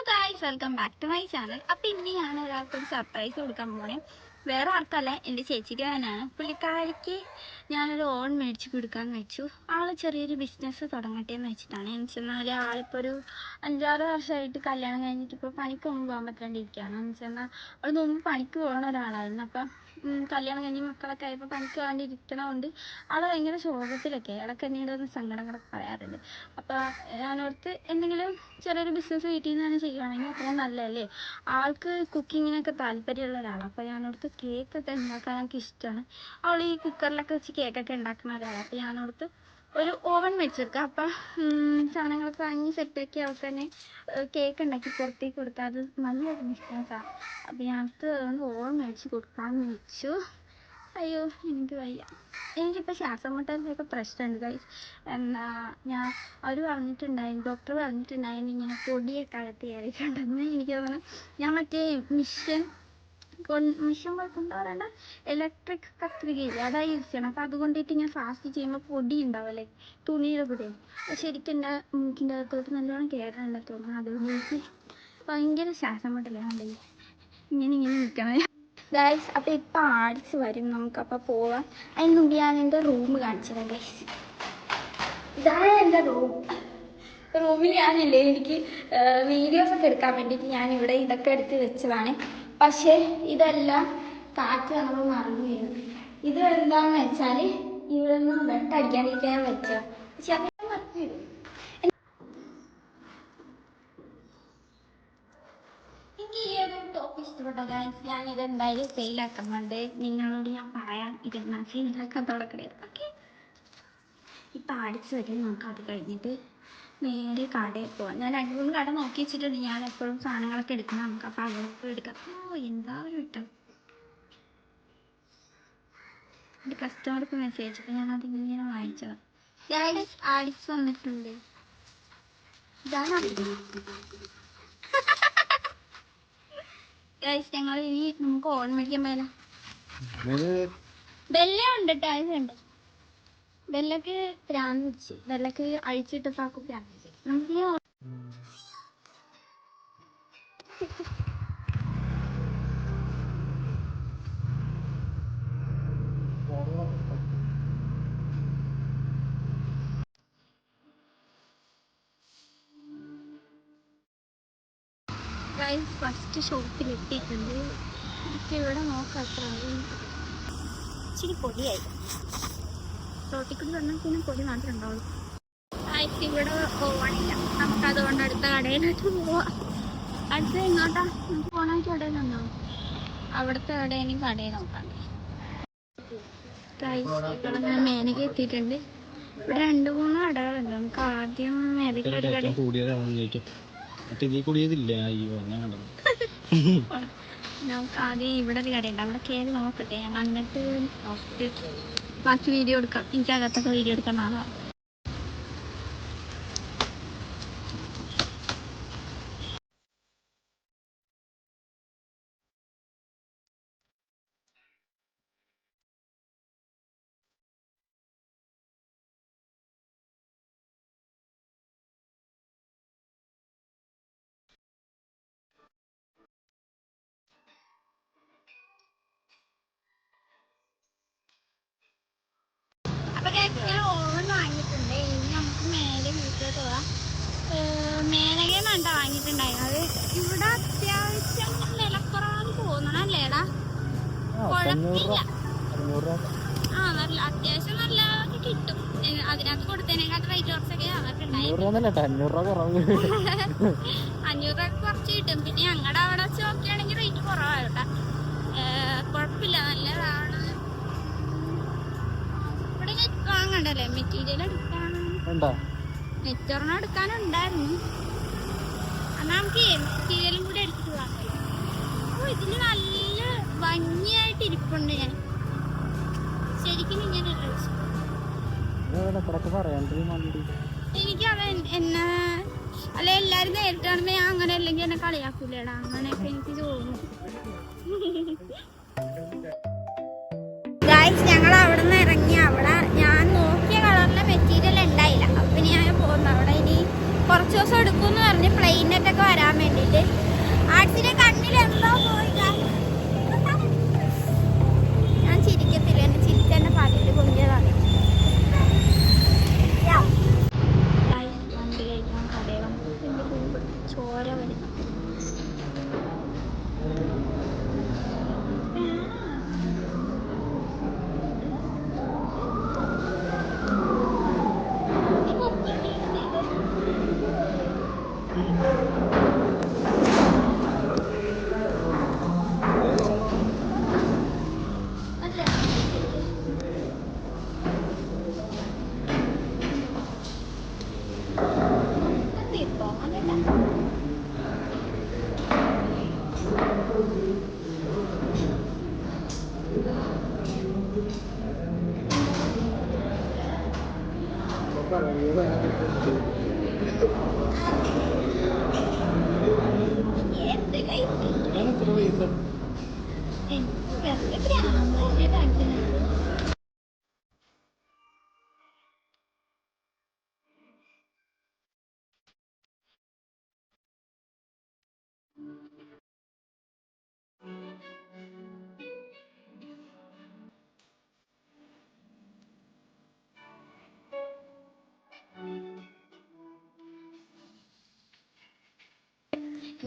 Guys, welcome back to my channel. അപ്പം ഇനി ഞാൻ ഒരാൾക്കൊരു സർപ്രൈസ് കൊടുക്കാൻ പോണേ. വേറെ ആർക്കല്ല, എൻ്റെ ചേച്ചിക്ക് തന്നെയാണ്. പുള്ളിക്കാരിക്ക് ഞാനൊരു ഓൺ മേടിച്ച് കൊടുക്കാമെന്ന് വെച്ചു. ആൾ ചെറിയൊരു ബിസിനസ് തുടങ്ങട്ടെ എന്ന് വെച്ചിട്ടാണ്. എന്ന് വെച്ചെന്നാൽ ആളിപ്പോൾ ഒരു 5-6 വർഷമായിട്ട് കല്യാണം കഴിഞ്ഞിട്ട് ഇപ്പോൾ പണിക്കൊന്നും പോകാൻ പറ്റാണ്ടിരിക്കുകയാണ്. എന്ന് വെച്ചെന്നാൽ അവൾ മുമ്പ് പണിക്ക് പോകുന്ന ഒരാളായിരുന്നു. അപ്പം കല്യാണം കഴിഞ്ഞ് മക്കളൊക്കെ ആയപ്പോൾ പണിക്ക് വേണ്ടിയിരിക്കണതുകൊണ്ട് ആൾ ഭയങ്കര ശോകത്തിലൊക്കെ ഇടയ്ക്ക് എന്നോട് സങ്കടങ്ങളൊക്കെ പറയാറുണ്ട്. അപ്പോൾ ഞാനോർത്ത് എന്തെങ്കിലും ചെറിയൊരു ബിസിനസ് വീട്ടിൽ നിന്ന് തന്നെ ചെയ്യുകയാണെങ്കിൽ അത്രയും നല്ലതല്ലേ. ആൾക്ക് കുക്കിങ്ങിനൊക്കെ താല്പര്യമുള്ള ഒരാളാണ്. അപ്പോൾ ഞാനോർത്ത് കേക്കൊക്കെ ഉണ്ടാക്കാനൊക്കെ ഇഷ്ടമാണ്. അവൾ ഈ കുക്കറിലൊക്കെ വെച്ച് കേക്കൊക്കെ ഉണ്ടാക്കുന്ന ഒരാളാണ്. അപ്പോൾ ഞാനോർത്ത് ഒരു ഓവൻ വെച്ചെടുക്കുക. അപ്പം സാധനങ്ങളൊക്കെ വാങ്ങി സെറ്റാക്കി അവൾക്ക് തന്നെ കേക്ക് ഉണ്ടാക്കി പുറത്തേക്ക് കൊടുത്താൽ അത് നല്ലൊരു ബിസിനസ്സാണ്. അപ്പോൾ ഞങ്ങൾക്ക് അതുകൊണ്ട് ഓവൻ മേടിച്ച് കൊടുക്കാമെന്ന് വെച്ചു. അയ്യോ, എനിക്ക് വയ്യ. എനിക്കിപ്പോൾ ശ്വാസം മുട്ടലിൻ്റെയൊക്കെ പ്രശ്നമുണ്ട് ഗൈസ്. അവർ പറഞ്ഞിട്ടുണ്ടായിരുന്നു, ഡോക്ടർ പറഞ്ഞിട്ടുണ്ടായിരുന്നു ഇങ്ങനെ പൊടിയൊക്കെ അകത്ത് കയറിയിട്ടുണ്ടെന്ന്. എനിക്ക് തോന്നുന്നു ഞാൻ മറ്റേ മിഷൻ പോലത്തെ പറയണ്ട ഇലക്ട്രിക് കത്രികയില്ലേ, അതാ യൂസ് ചെയ്യണം. അപ്പോൾ അതുകൊണ്ടിട്ട് ഞാൻ ഫാസ്റ്റ് ചെയ്യുമ്പോൾ പൊടി ഉണ്ടാവല്ലേ, തുണിയുടെ പൊടി. ശരിക്കും എൻ്റെ മൂക്കിൻ്റെ അകത്തോട്ട് നല്ലോണം കയറാനുണ്ടെന്ന് തോന്നുന്നു. അതുകൊണ്ട് ഭയങ്കര ശ്വാസം മുട്ടലാണ്. ഇങ്ങനെ നിൽക്കണം ഗൈസ്. അപ്പോൾ ഇപ്പം ആർട്സ് വരും, നമുക്കപ്പോൾ പോവാം. അതിന് മുമ്പ് ഞാൻ എൻ്റെ റൂം കാണിച്ചത് ഗൈസ്. ഇതാണ് എൻ്റെ റൂമിൽ ഞാനില്ലേ, എനിക്ക് വീഡിയോസൊക്കെ എടുക്കാൻ വേണ്ടിയിട്ട് ഞാനിവിടെ ഇതൊക്കെ എടുത്ത് വെച്ചതാണ്. പക്ഷേ ഇതെല്ലാം കാറ്റ് നമ്മൾ മറന്നു വീഴും. ഇത് എന്താണെന്ന് വെച്ചാൽ ഇവിടെ നിന്ന് വെട്ടടിക്കാണ്ടിരിക്കാൻ വെച്ചോ. പക്ഷെ അതെല്ലാം മറന്നു വീഴും. എനിക്ക് ഈ ഒരു ടോപ്പ് ഇഷ്ടപ്പെട്ടോ ഗൈസ്. ഞാനിത് എന്തായാലും സെയിലാക്കുന്നുണ്ട്. നിങ്ങളോട് ഞാൻ പറയാം ഇതെന്നാ സെയിലാക്കാൻ തുടക്കണേ. ഓക്കെ, ഇപ്പം ആഴ്ച വരും. നമുക്ക് അത് കഴിഞ്ഞിട്ട് നേരെ കടയിൽ പോവാം. ഞാൻ 2-3 കട നോക്കി വെച്ചിട്ടുണ്ട്. ഞാൻ എപ്പോഴും സാധനങ്ങളൊക്കെ എടുക്കണം. നമുക്ക് അപ്പോൾ അവിടെ എടുക്കാം. എന്താ ഒരു വിട്ടത് എൻ്റെ കസ്റ്റമർക്ക് മെസ്സേജ്. അപ്പോൾ ഞാനതിങ്ങനെ വായിച്ചതാണ്. ഗൈസ്, ആഴ്ച വന്നിട്ടുണ്ട്. ഇതാണ് ഗൈസ്. ഞങ്ങൾ ഇനി നമുക്ക് ഓൺ മേടിക്കാൻ ബെല്ലുണ്ട്, ടൈമുണ്ട്. ബെല്ലക്ക് പ്രാന്ത് വെച്ച്, ബെല്ലക്ക് അഴിച്ചിട്ടപ്പാക്കും പ്രാന്ത് വെച്ച്. നമുക്ക് ഗൈസ് ഫസ്റ്റ് ഷോപ്പിലെത്തിയിട്ടുണ്ട്. എനിക്ക് ഇവിടെ നോക്കാം എത്ര ഇച്ചിരി പൊടിയായി. റോട്ടിക്കൂടി വന്നാൽ പിന്നെ പൊടി മാത്രമേ ഉണ്ടാവുള്ളൂ. ഗൈസ് ഇവിടെ പോവാനില്ല, നമുക്കതുകൊണ്ട് അടുത്ത കടയിലോട്ട് പോവാം. അടുത്ത എങ്ങോട്ടാ നമുക്ക് പോകണ കടയിലുണ്ടോ? അവിടുത്തെ കടയിൽ കടയിൽ നോക്കാം. ഗൈസ് ഇവിടെ ഞാൻ മേനക എത്തിയിട്ടുണ്ട്. ഇവിടെ 2-3 കടകളുണ്ട്. നമുക്ക് ആദ്യം മേനക ഒരു കട. നമുക്ക് ആദ്യം ഇവിടെ ഒരു കടയുണ്ട്, അവിടെ കയറി നോക്കട്ടെ. ഞാൻ വന്നിട്ട് നോക്കിയിട്ട് ബാക്കി വീഡിയോ എടുക്കാം. എനിക്ക് അകത്തൊക്കെ വീഡിയോ എടുക്കാൻ നാളെ. അപ്പോൾ ഞാൻ ഓവൻ വാങ്ങിയിട്ടുണ്ട്. ഇനി നമുക്ക് മേലെ വീട്ടിലോട്ട് പോവാം. മേനകയെന്നാണ് വാങ്ങിയിട്ടുണ്ടായിരുന്നത്. ഇവിടെ അത്യാവശ്യം വിലക്കുറവാന്ന് തോന്നണല്ലേടാ, കുഴപ്പമില്ല. നല്ല അത്യാവശ്യം നല്ല കിട്ടും. അതിനകത്ത് കൊടുത്തതിനെക്കാട്ട് റേറ്റ് കുറച്ചൊക്കെ അവർക്ക് 500 രൂപ കുറച്ച് കിട്ടും. പിന്നെ ഞങ്ങളുടെ അവിടെ വെച്ച് നോക്കുകയാണെങ്കിൽ റേറ്റ് കുറവാണ്. കുഴപ്പമില്ല, നല്ലതാണ്. ഇവിടെ നെറ്റ് വാങ്ങണ്ടല്ലേ, മെറ്റീരിയൽ നെറ്റൊരെണ്ണം എടുക്കാനുണ്ടായിരുന്നു. എന്നാൽ നമുക്ക് മെറ്റീരിയലും കൂടി എടുത്തിട്ട് വാങ്ങല്ലോ. അപ്പോൾ ഇതിന് നല്ല ഭംഗിയായിട്ട് ഇരിപ്പുണ്ട്. ഞാൻ ശരിക്കും ഇങ്ങനെ എനിക്കത് എന്നെ അല്ലെ എല്ലാവരും നേരിട്ട് കാണുമ്പോൾ ഞാൻ അങ്ങനെ അല്ലെങ്കിൽ എന്നെ കളിയാക്കൂലേടാ, അങ്ങനെയൊക്കെ എനിക്ക് തോന്നും. ഗൈസ്, ഞങ്ങൾ അവിടെ നിന്ന് ഇറങ്ങി. അവിടെ ഞാൻ നോക്കിയ കളറിലെ മെറ്റീരിയൽ ഉണ്ടായില്ല. അപ്പം ഞാൻ പോകുന്നു. അവിടെ ഇനി കുറച്ച് ദിവസം എടുക്കുമെന്ന് പറഞ്ഞ് പ്ലെയിൻ നെറ്റൊക്കെ വരാൻ വേണ്ടിയിട്ട്.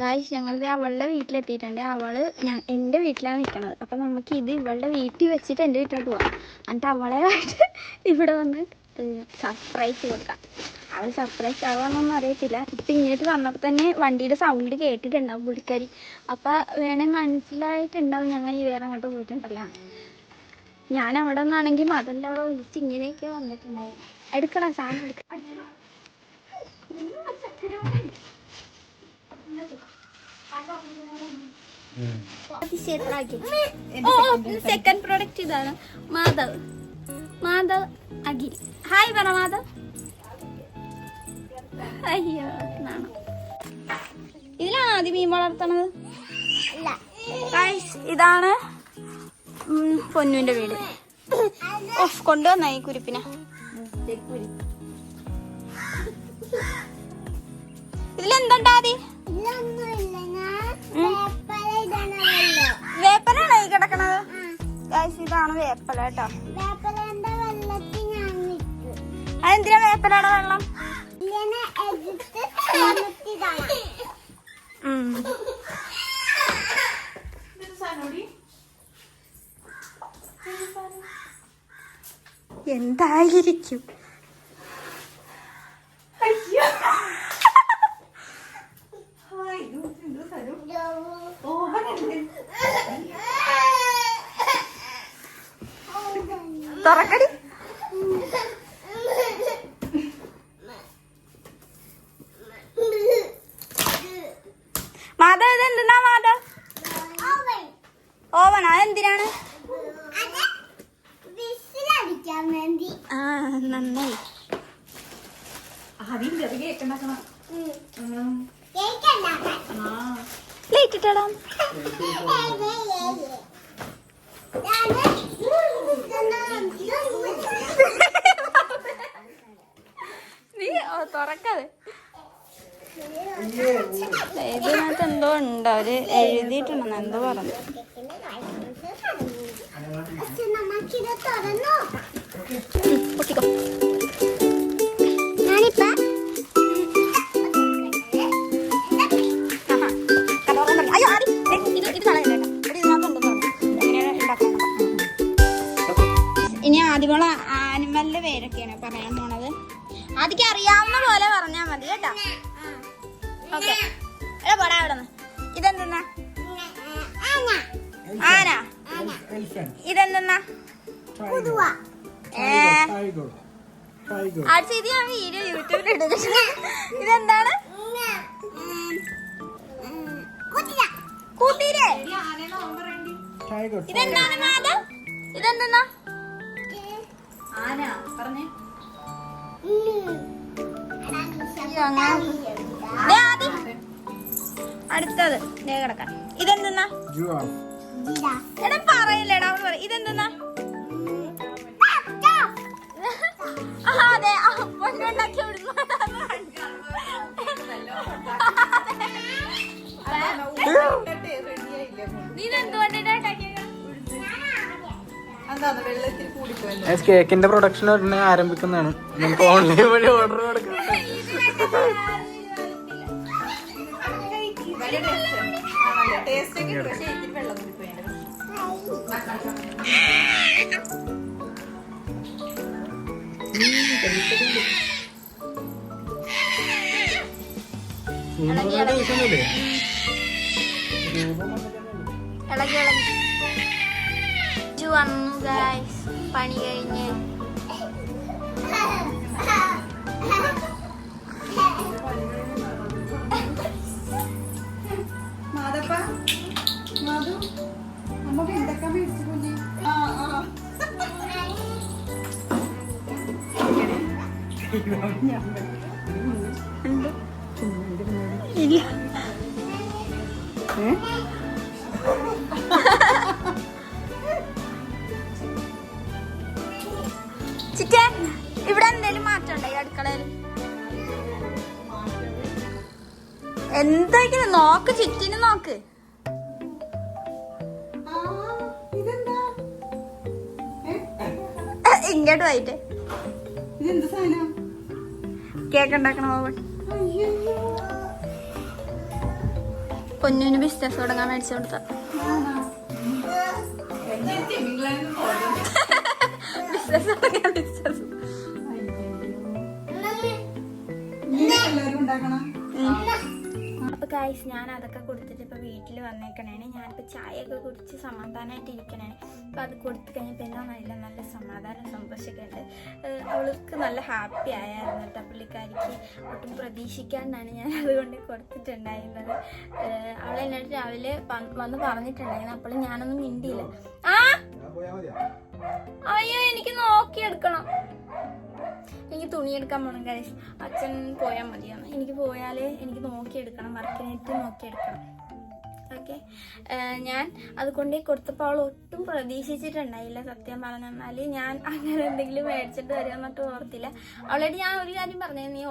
ഗായ്സ്, ഞങ്ങളുടെ അവളുടെ വീട്ടിലെത്തിയിട്ടുണ്ട്. എൻ്റെ വീട്ടിലാണ് നിൽക്കുന്നത്. അപ്പം നമുക്ക് ഇത് ഇവളുടെ വീട്ടിൽ വെച്ചിട്ട് എൻ്റെ വീട്ടിലോട്ട് പോകാം. എന്നിട്ട് അവളെ ഇവിടെ വന്ന് സർപ്രൈസ് കൊടുക്കാം. അവൾ സർപ്രൈസ് ആവാന്നൊന്നും അറിയത്തില്ല. ഇപ്പം ഇങ്ങോട്ട് വന്നപ്പോൾ തന്നെ വണ്ടിയുടെ സൗണ്ട് കേട്ടിട്ടുണ്ടാവും പുള്ളിക്കാരി. അപ്പം മനസ്സിലായിട്ടുണ്ടാവും ഞങ്ങൾ ഈ വേറെ അങ്ങോട്ട് പോയിട്ടുണ്ടല്ലോ. ഞാൻ അവിടെ നിന്നാണെങ്കിൽ അതെല്ലാം അവിടെ വിളിച്ച് ഇങ്ങനെയൊക്കെ വന്നിട്ടുണ്ടാവും. എടുക്കണം, സാധനം എടുക്കണം. സെക്കൻഡ് പ്രോഡക്റ്റ് ഇതാണ്. മാധവ് അഖിൽ. ഹായ് പറ മാധവ്. അയ്യോ, ഇതിലാണ് ആദ്യം മീൻ വളർത്തണത്. ഇതാണ് പൊന്നുവിന്റെ വീട്. കൊണ്ടുവന്ന ഈ കുരിപ്പിനെ. ഇതിലെന്തുണ്ടാതി? വേപ്പലാണോ ഈ കിടക്കണത്? ഇതാണ് വേപ്പല കേട്ടോ. അതെന്തിനാ വേപ്പലയുടെ വെള്ളം? എന്തായിരിക്കും? തുറക്കടി. മാധവ്, ഇതെന്തിനാ മാധവ്? ഓവൻ. അതെന്തിനാണ്? നന്നായി. ലൈറ്റ് ഇട്ടടാ. നീ തുറക്കത്. ഇതിനകത്ത് എന്തോ ഉണ്ട്. അവര് എഴുതിയിട്ടുണ്ടെന്ന് എന്തോ പറഞ്ഞു. ഇനി ആദ്യമോളെ ആനിമലിന്റെ പേരൊക്കെയാണ് പറയാൻ പോണത്. ആദ്യം അറിയാവുന്ന പോലെ പറഞ്ഞാ മതി കേട്ടോ. ഓക്കെ, പോടാ അവിടെ നിന്ന്. ഇതെന്തെന്നാ? ആന. ഇതെന്തെന്നാ? ഇത് ഞാൻ വീഡിയോ യൂട്യൂബിൽ ഇടുന്നു. ഇതെന്താണ്? കൂട്ടീരേ. ഇതെന്താണ് മാധവ്? ഇതെന്തെന്നാ? അടുത്തത് കിടക്കാം. ഇതെന്തെന്നാ? എടാ പറയില്ലേടാ, അവള് പറ. ഇതെന്തെന്നാ? അതെ, പൊന്നുണ്ടാക്കി നീ എന്തുകൊണ്ടിട്ടാക്കിയ? കേക്കിന്റെ പ്രൊഡക്ഷൻ ഉടനെ ആരംഭിക്കുന്നതാണ്. നമുക്ക് ഓൺലൈൻ വഴി ഓർഡർ കൊടുക്കാം. വന്നു ഗൈസ്, പണി കഴിഞ്ഞ്. ഇല്ല ചിറ്റ ഇവിടെ എന്തേലും മാറ്റണ്ടോ ഈ അടുക്കളയിൽ? എന്തെങ്കിലും നോക്ക്, ചുറ്റിനും നോക്ക്. ഇങ്ങോട്ട് പോയിട്ട് കേക്ക് ഉണ്ടാക്കണ പൊന്നിന് ബിസിനസ് തുടങ്ങാൻ മേടിച്ചു കൊടുത്ത ബിസിനസ് തുടങ്ങാൻ ബിസിനസ്. അപ്പൊ ഗൈസ് ഞാൻ അതൊക്കെ കൊടുത്തിട്ട് ഇപ്പൊ വീട്ടിൽ വന്നേക്കണേണ്. ഞാനിപ്പോ ചായയൊക്കെ കുടിച്ച് സമാധാനമായിട്ട് ഇരിക്കണേണ്. അപ്പൊ അത് കൊടുത്തു കഴിഞ്ഞപ്പോ എന്നാ നല്ല സമാധാനം സന്തോഷമൊക്കെ ഉണ്ട്. അവൾക്ക് നല്ല ഹാപ്പി ആയിരുന്നു കേട്ടോ. പുള്ളിക്കാരിക്ക് ഒട്ടും പ്രതീക്ഷിക്കാണ്ടാണ് ഞാൻ അതുകൊണ്ട് കൊടുത്തിട്ടുണ്ടായിരുന്നത്. അവളെന്നോട് രാവിലെ വന്ന് പറഞ്ഞിട്ടുണ്ടായിരുന്നു. അപ്പോൾ ഞാനൊന്നും മിണ്ടിയില്ല. അയ്യോ എനിക്ക് നോക്കിയെടുക്കണം, എനിക്ക് തുണിയെടുക്കാൻ പോകണം ഗൈസ്. അച്ഛൻ പോയാൽ മതിയാണ്. എനിക്ക് പോയാലേ എനിക്ക് നോക്കിയെടുക്കണം, വർക്കിനായിട്ട് നോക്കിയെടുക്കണം. ഓക്കെ, ഞാൻ അത് കൊണ്ടേ കൊടുത്തപ്പോൾ അവൾ ഒട്ടും പ്രതീക്ഷിച്ചിട്ടുണ്ടായില്ല. സത്യം പറഞ്ഞാൽ ഞാൻ അങ്ങനെ എന്തെങ്കിലും മേടിച്ചിട്ട് വരുമെന്നിട്ട് ഓർത്തില്ല. അവളോട് ഞാൻ ഒരു കാര്യം പറഞ്ഞു, നീ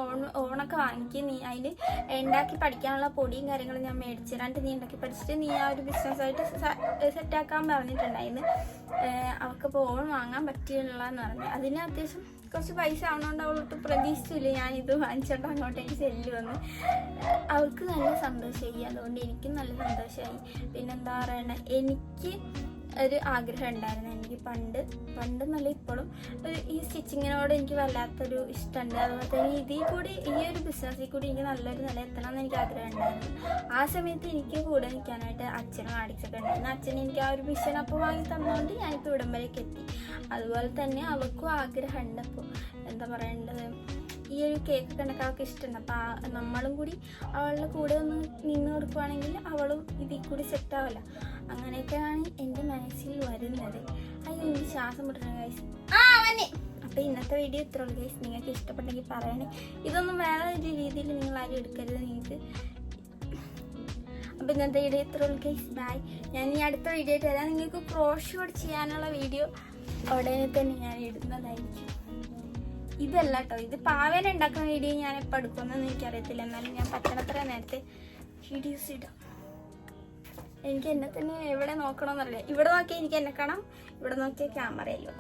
ഓണൊക്കെ വാങ്ങിക്കുക, നീ അതിൽ ഉണ്ടാക്കി പഠിക്കാനുള്ള പൊടിയും കാര്യങ്ങളും ഞാൻ മേടിച്ചു തരാണ്ട് നീ ഉണ്ടാക്കി പഠിച്ചിട്ട് നീ ആ ഒരു ബിസിനസ്സായിട്ട് സെറ്റാക്കാൻ പറഞ്ഞിട്ടുണ്ടായിരുന്നു. അവൾക്കിപ്പോൾ ഓൺ വാങ്ങാൻ പറ്റിയുള്ളതെന്ന് പറഞ്ഞു. അതിന് അത്യാവശ്യം കുറച്ച് പൈസ ആവണോണ്ട് അവളൊട്ട് പ്രതീക്ഷിച്ചില്ല ഞാനിത് വാങ്ങിച്ചോണ്ട് അങ്ങോട്ടേക്ക് ചെല്ലുവന്ന്. അവൾക്ക് നല്ല സന്തോഷമായി, അതുകൊണ്ട് എനിക്കും നല്ല സന്തോഷമായി. പിന്നെന്താ പറയണേ, എനിക്ക് ഒരു ആഗ്രഹം ഉണ്ടായിരുന്നു. എനിക്ക് പണ്ട് നല്ല ഇപ്പോഴും ഈ സ്റ്റിച്ചിങ്ങിനോട് എനിക്ക് വല്ലാത്തൊരു ഇഷ്ടമുണ്ട്. അതുപോലെ തന്നെ ഇതിൽ കൂടി ഈ ഒരു ബിസിനസ്സിൽ കൂടി എനിക്ക് നല്ലൊരു നില എത്തണം എന്ന് എനിക്ക് ആഗ്രഹം ഉണ്ടായിരുന്നു. ആ സമയത്ത് എനിക്ക് കൂടെ നിൽക്കാനായിട്ട് അച്ഛനും ആടിച്ചൊക്കെ ഉണ്ടായിരുന്നു. അച്ഛൻ എനിക്ക് ആ ഒരു മിഷൻ അപ്പോൾ വാങ്ങി തന്നുകൊണ്ട് ഞാനിപ്പോൾ ഇവിടം വരേക്ക് എത്തി. അതുപോലെ തന്നെ അവൾക്കും ആഗ്രഹമുണ്ട്. അപ്പോൾ എന്താ പറയേണ്ടത്, ഈ ഒരു കേക്ക് കണ്ടൊക്കെ അവൾക്ക് ഇഷ്ടമുണ്ട്. അപ്പോൾ നമ്മളും കൂടി അവളുടെ കൂടെ ഒന്ന് നിന്ന് കൊടുക്കുവാണെങ്കിൽ അവളും ഇതിൽ കൂടി സെറ്റാവില്ല. അങ്ങനെയൊക്കെയാണ് എൻ്റെ മനസ്സിൽ വരുന്നത്. അയ്യോ എനിക്ക് ശ്വാസം മുട്ടണം ഗൈസ്. അപ്പോൾ ഇന്നത്തെ വീഡിയോ ഇത്ര ഉള്ളൂ ഗൈസ്. നിങ്ങൾക്ക് ഇഷ്ടപ്പെട്ടെങ്കിൽ പറയണേ. ഇതൊന്നും വേറെ ഒരു രീതിയിൽ നിങ്ങൾ ആരും എടുക്കരുത് നിങ്ങൾക്ക്. അപ്പോൾ ഇന്നത്തെ വീഡിയോ ഇത്ര ഉള്ളൂ ഗൈസ്. ബൈ. ഞാൻ ഈ അടുത്ത വീഡിയോ ആയിട്ട് വരാം. നിങ്ങൾക്ക് ക്രോഷോട്ട് ചെയ്യാനുള്ള വീഡിയോ ഉടനെ തന്നെ ഞാൻ ഇടുന്നതായിരിക്കും. ഇതല്ല കേട്ടോ, ഇത് പാവേന ഉണ്ടാക്കുന്ന വീഡിയോ ഞാൻ എപ്പോൾ എടുക്കുമെന്നൊന്നും എനിക്കറിയത്തില്ല. എന്നാലും ഞാൻ പറ്റണത്ര നേരത്തെ വീഡിയോസ് ഇടാം. എനിക്ക് എന്നെ തന്നെ എവിടെ നോക്കണമെന്നറിയില്ല. ഇവിടെ നോക്കിയാൽ എനിക്ക് എന്നെ കാണാം, ഇവിടെ നോക്കിയാൽ ക്യാമറയല്ലോ.